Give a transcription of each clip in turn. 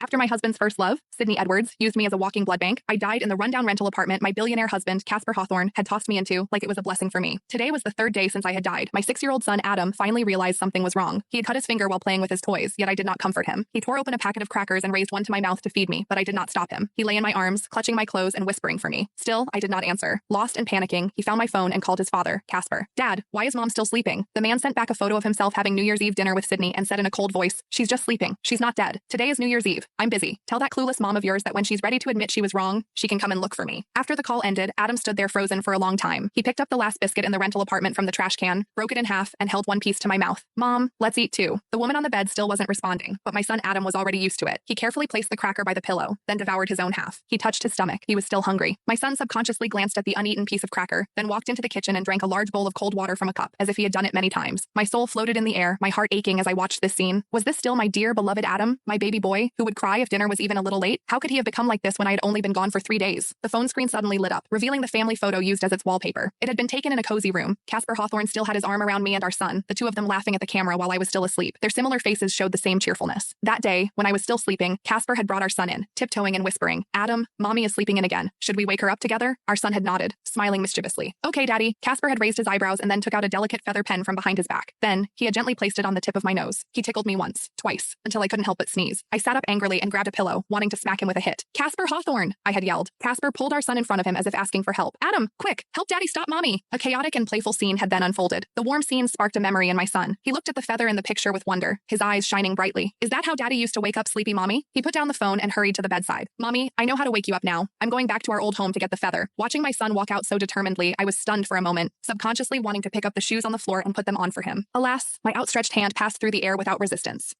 After my husband's first love, Sydney Edwards, used me as a walking blood bank, I died in the rundown rental apartment my billionaire husband, Casper Hawthorn, had tossed me into like it was a blessing for me. Today was the third day since I had died. My 6-year-old son, Adam, finally realized something was wrong. He had cut his finger while playing with his toys, yet I did not comfort him. He tore open a packet of crackers and raised one to my mouth to feed me, but I did not stop him. He lay in my arms, clutching my clothes and whispering for me. Still, I did not answer. Lost and panicking, he found my phone and called his father, Casper. "Dad, why is Mom still sleeping?" The man sent back a photo of himself having New Year's Eve dinner with Sydney and said in a cold voice, "She's just sleeping. She's not dead. Today is New Year's Eve. I'm busy. Tell that clueless mom of yours that when she's ready to admit she was wrong, she can come and look for me." After the call ended, Adam stood there frozen for a long time. He picked up the last biscuit in the rental apartment from the trash can, broke it in half, and held one piece to my mouth. "Mom, let's eat too." The woman on the bed still wasn't responding, but my son Adam was already used to it. He carefully placed the cracker by the pillow, then devoured his own half. He touched his stomach. He was still hungry. My son subconsciously glanced at the uneaten piece of cracker, then walked into the kitchen and drank a large bowl of cold water from a cup, as if he had done it many times. My soul floated in the air, my heart aching as I watched this scene. Was this still my dear, beloved Adam, my baby boy, who would cry if dinner was even a little late? How could he have become like this when I had only been gone for 3 days? The phone screen suddenly lit up, revealing the family photo used as its wallpaper. It had been taken in a cozy room. Casper Hawthorn still had his arm around me and our son, the two of them laughing at the camera while I was still asleep. Their similar faces showed the same cheerfulness. That day, when I was still sleeping, Casper had brought our son in, tiptoeing and whispering, "Adam, Mommy is sleeping in again. Should we wake her up together?" Our son had nodded, smiling mischievously. "Okay, Daddy." Casper had raised his eyebrows and then took out a delicate feather pen from behind his back. Then, he had gently placed it on the tip of my nose. He tickled me once, twice, until I couldn't help but sneeze. I sat up angrily and grabbed a pillow, wanting to smack him with a hit. "Casper Hawthorn!" I had yelled. Casper pulled our son in front of him as if asking for help. "Adam, quick, help Daddy stop Mommy!" A chaotic and playful scene had then unfolded. The warm scene sparked a memory in my son. He looked at the feather in the picture with wonder, his eyes shining brightly. "Is that how Daddy used to wake up sleepy Mommy?" He put down the phone and hurried to the bedside. "Mommy, I know how to wake you up now. I'm going back to our old home to get the feather." Watching my son walk out so determinedly, I was stunned for a moment, subconsciously wanting to pick up the shoes on the floor and put them on for him. Alas, my outstretched hand passed through the air without resistance.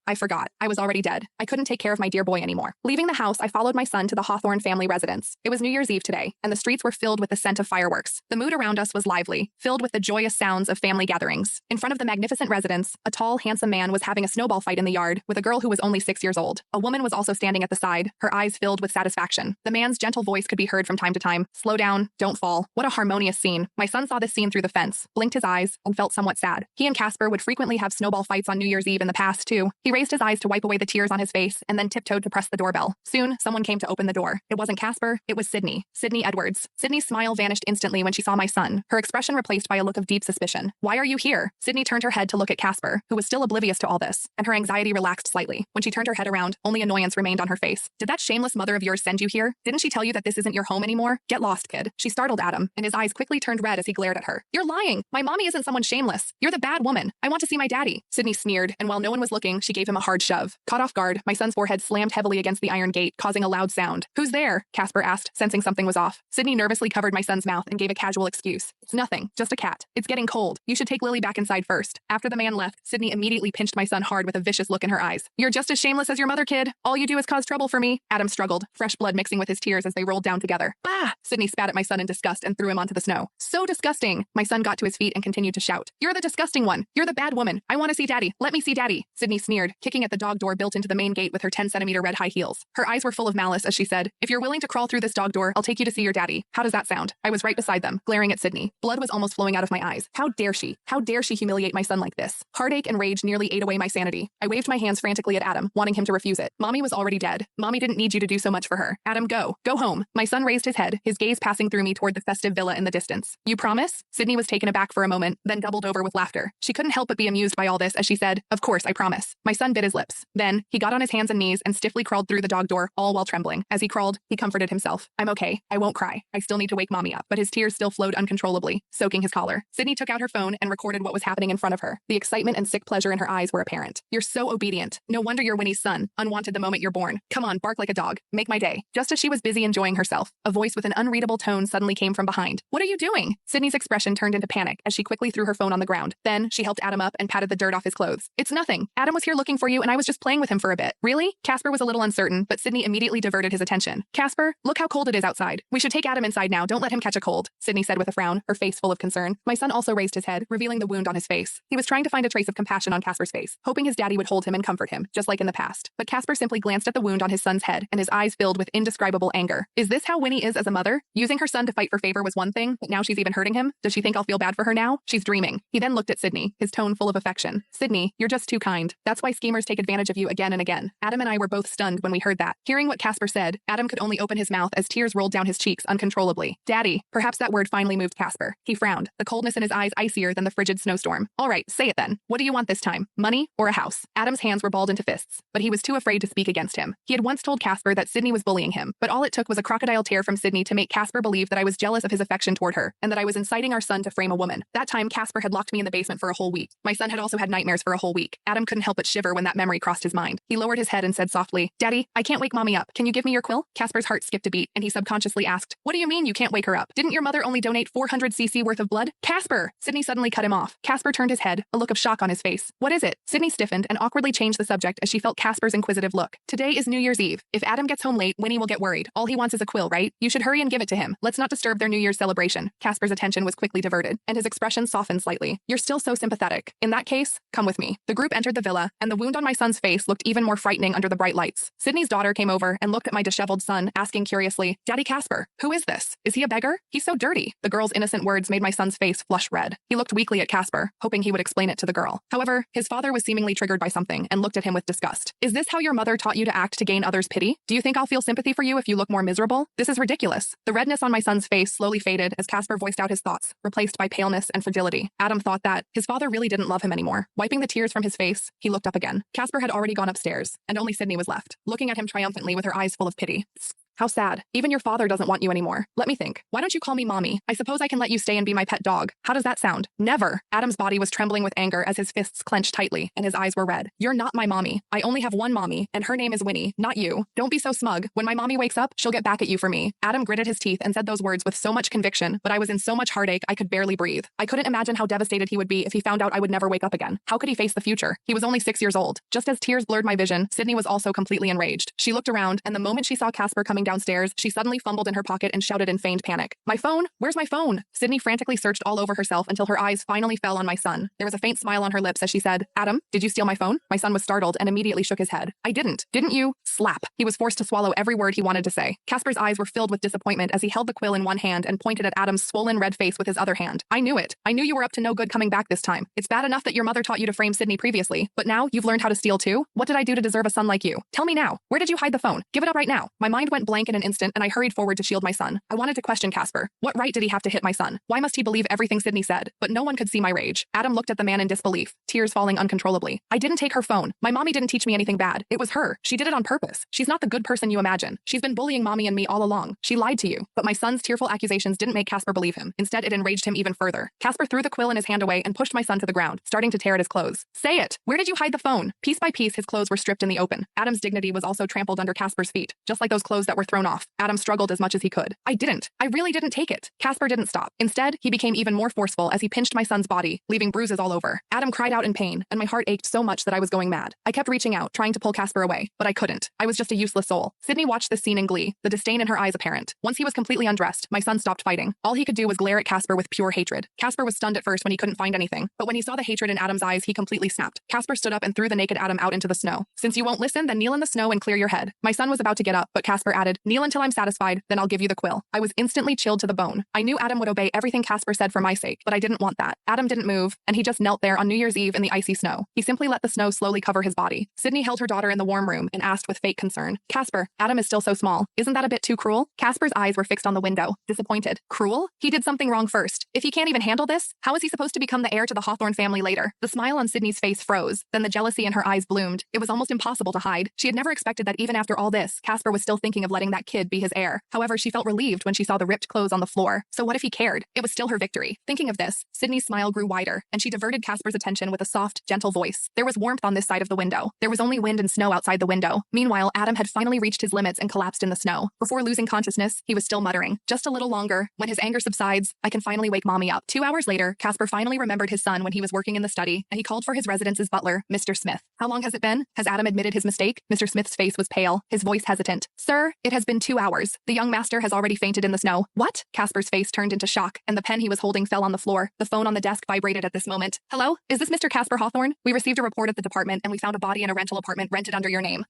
I forgot. I was already dead. I couldn't take care of my dear boy anymore. Leaving the house, I followed my son to the Hawthorn family residence. It was New Year's Eve today, and the streets were filled with the scent of fireworks. The mood around us was lively, filled with the joyous sounds of family gatherings. In front of the magnificent residence, a tall, handsome man was having a snowball fight in the yard with a girl who was only 6 years old. A woman was also standing at the side, her eyes filled with satisfaction. The man's gentle voice could be heard from time to time. "Slow down, don't fall." What a harmonious scene. My son saw this scene through the fence, blinked his eyes, and felt somewhat sad. He and Casper would frequently have snowball fights on New Year's Eve in the past, too. He raised his eyes to wipe away the tears on his face and then tiptoed to press the doorbell. Soon, someone came to open the door. It wasn't Casper, it was Sydney. Sydney Edwards. Sydney's smile vanished instantly when she saw my son, her expression replaced by a look of deep suspicion. "Why are you here?" Sydney turned her head to look at Casper, who was still oblivious to all this, and her anxiety relaxed slightly. When she turned her head around, only annoyance remained on her face. "Did that shameless mother of yours send you here? Didn't she tell you that this isn't your home anymore? Get lost, kid." She startled Adam, and his eyes quickly turned red as he glared at her. "You're lying! My mommy isn't someone shameless. You're the bad woman. I want to see my daddy." Sydney sneered, and while no one was looking, she gave him a hard shove. Caught off guard, my son's forehead slammed heavily against the iron gate, causing a loud sound. "Who's there?" Casper asked, sensing something was off. Sydney nervously covered my son's mouth and gave a casual excuse. "It's nothing, just a cat. It's getting cold. You should take Lily back inside first." After the man left, Sydney immediately pinched my son hard with a vicious look in her eyes. "You're just as shameless as your mother, kid. All you do is cause trouble for me." Adam struggled, fresh blood mixing with his tears as they rolled down together. "Bah!" Sydney spat at my son in disgust and threw him onto the snow. "So disgusting." My son got to his feet and continued to shout. "You're the disgusting one. You're the bad woman. I want to see Daddy. Let me see Daddy." Sydney sneered, kicking at the dog door built into the main gate with her 10-centimeter red high heels. Her eyes were full of malice as she said, "If you're willing to crawl through this dog door, I'll take you to see your daddy. How does that sound?" I was right beside them, glaring at Sydney. Blood was almost flowing out of my eyes. How dare she? How dare she humiliate my son like this? Heartache and rage nearly ate away my sanity. I waved my hands frantically at Adam, wanting him to refuse it. Mommy was already dead. Mommy didn't need you to do so much for her. Adam, go. Go home. My son raised his head, his gaze passing through me toward the festive villa in the distance. "You promise?" Sydney was taken aback for a moment, then doubled over with laughter. She couldn't help but be amused by all this as she said, "Of course, I promise." My son bit his lips. Then, he got on his hands and knees and stiffly crawled through the dog door, all while trembling. As he crawled, he comforted himself. "I'm okay. I won't cry. I still need to wake Mommy up." But his tears still flowed uncontrollably, soaking his collar. Sydney took out her phone and recorded what was happening in front of her. The excitement and sick pleasure in her eyes were apparent. "You're so obedient. No wonder you're Winnie's son, unwanted the moment you're born. Come on, bark like a dog. Make my day." Just as she was busy enjoying herself, a voice with an unreadable tone suddenly came from behind. "What are you doing?" Sydney's expression turned into panic as she quickly threw her phone on the ground. Then, she helped Adam up and patted the dirt off his clothes. "It's nothing. Adam was here looking for you and I was just playing with him for a bit." "Really?" Casper was a little uncertain, but Sydney immediately diverted his attention. "Casper, look how cold it is outside. We should take Adam inside now. Don't let him catch a cold," Sydney said with a frown, her face full of concern. My son also raised his head, revealing the wound on his face. He was trying to find a trace of compassion on Casper's face, hoping his daddy would hold him and comfort him, just like in the past. But Casper simply glanced at the wound on his son's head, and his eyes filled with indescribable anger. Is this how Winnie is as a mother? Using her son to fight for favor was one thing, but now she's even hurting him? Does she think I'll feel bad for her now? She's dreaming. He then looked at Sydney, his tone full of affection. "Sydney, you're just too kind. That's why schemers take advantage of you again and again." again. Adam and I were both stunned when we heard that. Hearing what Casper said, Adam could only open his mouth as tears rolled down his cheeks uncontrollably. Daddy. Perhaps that word finally moved Casper. He frowned, the coldness in his eyes icier than the frigid snowstorm. All right, say it then. What do you want this time? Money or a house? Adam's hands were balled into fists, but he was too afraid to speak against him. He had once told Casper that Sydney was bullying him, but all it took was a crocodile tear from Sydney to make Casper believe that I was jealous of his affection toward her, and that I was inciting our son to frame a woman. That time, Casper had locked me in the basement for a whole week. My son had also had nightmares for a whole week. Adam couldn't help but shiver when that memory crossed his mind. He lowered his head and said softly, Daddy, I can't wake Mommy up. Can you give me your quill? Casper's heart skipped a beat, and he subconsciously asked, What do you mean you can't wake her up? Didn't your mother only donate 400cc worth of blood? Casper! Sydney suddenly cut him off. Casper turned his head, a look of shock on his face. What is it? Sydney stiffened and awkwardly changed the subject as she felt Casper's inquisitive look. Today is New Year's Eve. If Adam gets home late, Winnie will get worried. All he wants is a quill, right? You should hurry and give it to him. Let's not disturb their New Year's celebration. Casper's attention was quickly diverted, and his expression softened slightly. You're still so sympathetic. In that case, come with me. The group entered the villa, and the wound on my son's face looked even more frightening under the bright lights. Sydney's daughter came over and looked at my disheveled son, asking curiously, Daddy Casper, who is this? Is he a beggar? He's so dirty. The girl's innocent words made my son's face flush red. He looked weakly at Casper, hoping he would explain it to the girl. However, his father was seemingly triggered by something and looked at him with disgust. Is this how your mother taught you to act to gain others' pity? Do you think I'll feel sympathy for you if you look more miserable? This is ridiculous. The redness on my son's face slowly faded as Casper voiced out his thoughts, replaced by paleness and fragility. Adam thought that his father really didn't love him anymore. Wiping the tears from his face, he looked up again. Casper had already gone upstairs, and only Sydney was left, looking at him triumphantly with her eyes full of pity. How sad. Even your father doesn't want you anymore. Let me think. Why don't you call me Mommy? I suppose I can let you stay and be my pet dog. How does that sound? Never. Adam's body was trembling with anger as his fists clenched tightly and his eyes were red. You're not my mommy. I only have one mommy, and her name is Winnie, not you. Don't be so smug. When my mommy wakes up, she'll get back at you for me. Adam gritted his teeth and said those words with so much conviction, but I was in so much heartache I could barely breathe. I couldn't imagine how devastated he would be if he found out I would never wake up again. How could he face the future? He was only 6 years old. Just as tears blurred my vision, Sydney was also completely enraged. She looked around, and the moment she saw Casper coming downstairs, she suddenly fumbled in her pocket and shouted in feigned panic. My phone? Where's my phone? Sydney frantically searched all over herself until her eyes finally fell on my son. There was a faint smile on her lips as she said, Adam, did you steal my phone? My son was startled and immediately shook his head. I didn't. Didn't you? Slap. He was forced to swallow every word he wanted to say. Casper's eyes were filled with disappointment as he held the quill in one hand and pointed at Adam's swollen red face with his other hand. I knew it. I knew you were up to no good coming back this time. It's bad enough that your mother taught you to frame Sydney previously, but now you've learned how to steal too? What did I do to deserve a son like you? Tell me now. Where did you hide the phone? Give it up right now. My mind went blank in an instant and I hurried forward to shield my son. I wanted to question Casper. What right did he have to hit my son? Why must he believe everything Sydney said? But no one could see my rage. Adam looked at the man in disbelief, tears falling uncontrollably. I didn't take her phone. My mommy didn't teach me anything bad. It was her. She did it on purpose. She's not the good person you imagine. She's been bullying Mommy and me all along. She lied to you. But my son's tearful accusations didn't make Casper believe him. Instead, it enraged him even further. Casper threw the quill in his hand away and pushed my son to the ground, starting to tear at his clothes. Say it! Where did you hide the phone? Piece by piece, his clothes were stripped in the open. Adam's dignity was also trampled under Casper's feet, just like those clothes that were thrown off. Adam struggled as much as he could. I didn't. I really didn't take it. Casper didn't stop. Instead, he became even more forceful as he pinched my son's body, leaving bruises all over. Adam cried out in pain, and my heart ached so much that I was going mad. I kept reaching out, trying to pull Casper away, but I couldn't. I was just a useless soul. Sydney watched this scene in glee, the disdain in her eyes apparent. Once he was completely undressed, my son stopped fighting. All he could do was glare at Casper with pure hatred. Casper was stunned at first when he couldn't find anything, but when he saw the hatred in Adam's eyes, he completely snapped. Casper stood up and threw the naked Adam out into the snow. Since you won't listen, then kneel in the snow and clear your head. My son was about to get up, but Casper added, kneel until I'm satisfied, then I'll give you the quill. I was instantly chilled to the bone. I knew Adam would obey everything Casper said for my sake, but I didn't want that. Adam didn't move, and he just knelt there on New Year's Eve in the icy snow. He simply let the snow slowly cover his body. Sydney held her daughter in the warm room and asked with fake concern, Casper, Adam is still so small. Isn't that a bit too cruel? Casper's eyes were fixed on the window, disappointed. Cruel? He did something wrong first. If he can't even handle this, how is he supposed to become the heir to the Hawthorn family later? The smile on Sydney's face froze, then the jealousy in her eyes bloomed. It was almost impossible to hide. She had never expected that even after all this, Casper was still thinking of letting that kid be his heir. However, she felt relieved when she saw the ripped clothes on the floor. So what if he cared? It was still her victory. Thinking of this, Sydney's smile grew wider, and she diverted Casper's attention with a soft, gentle voice. There was warmth on this side of the window. There was only wind and snow outside the window. Meanwhile, Adam had finally reached his limits and collapsed in the snow. Before losing consciousness, he was still muttering, just a little longer. When his anger subsides, I can finally wake Mommy up. 2 hours later, Casper finally remembered his son when he was working in the study, and he called for his residence's butler, Mr. Smith. How long has it been? Has Adam admitted his mistake? Mr. Smith's face was pale, his voice hesitant. Sir, it has been 2 hours. The young master has already fainted in the snow. What? Casper's face turned into shock, and the pen he was holding fell on the floor. The phone on the desk vibrated at this moment. Hello? Is this Mr. Casper Hawthorn? We received a report at the department, and we found a body in a rental apartment rented under your name.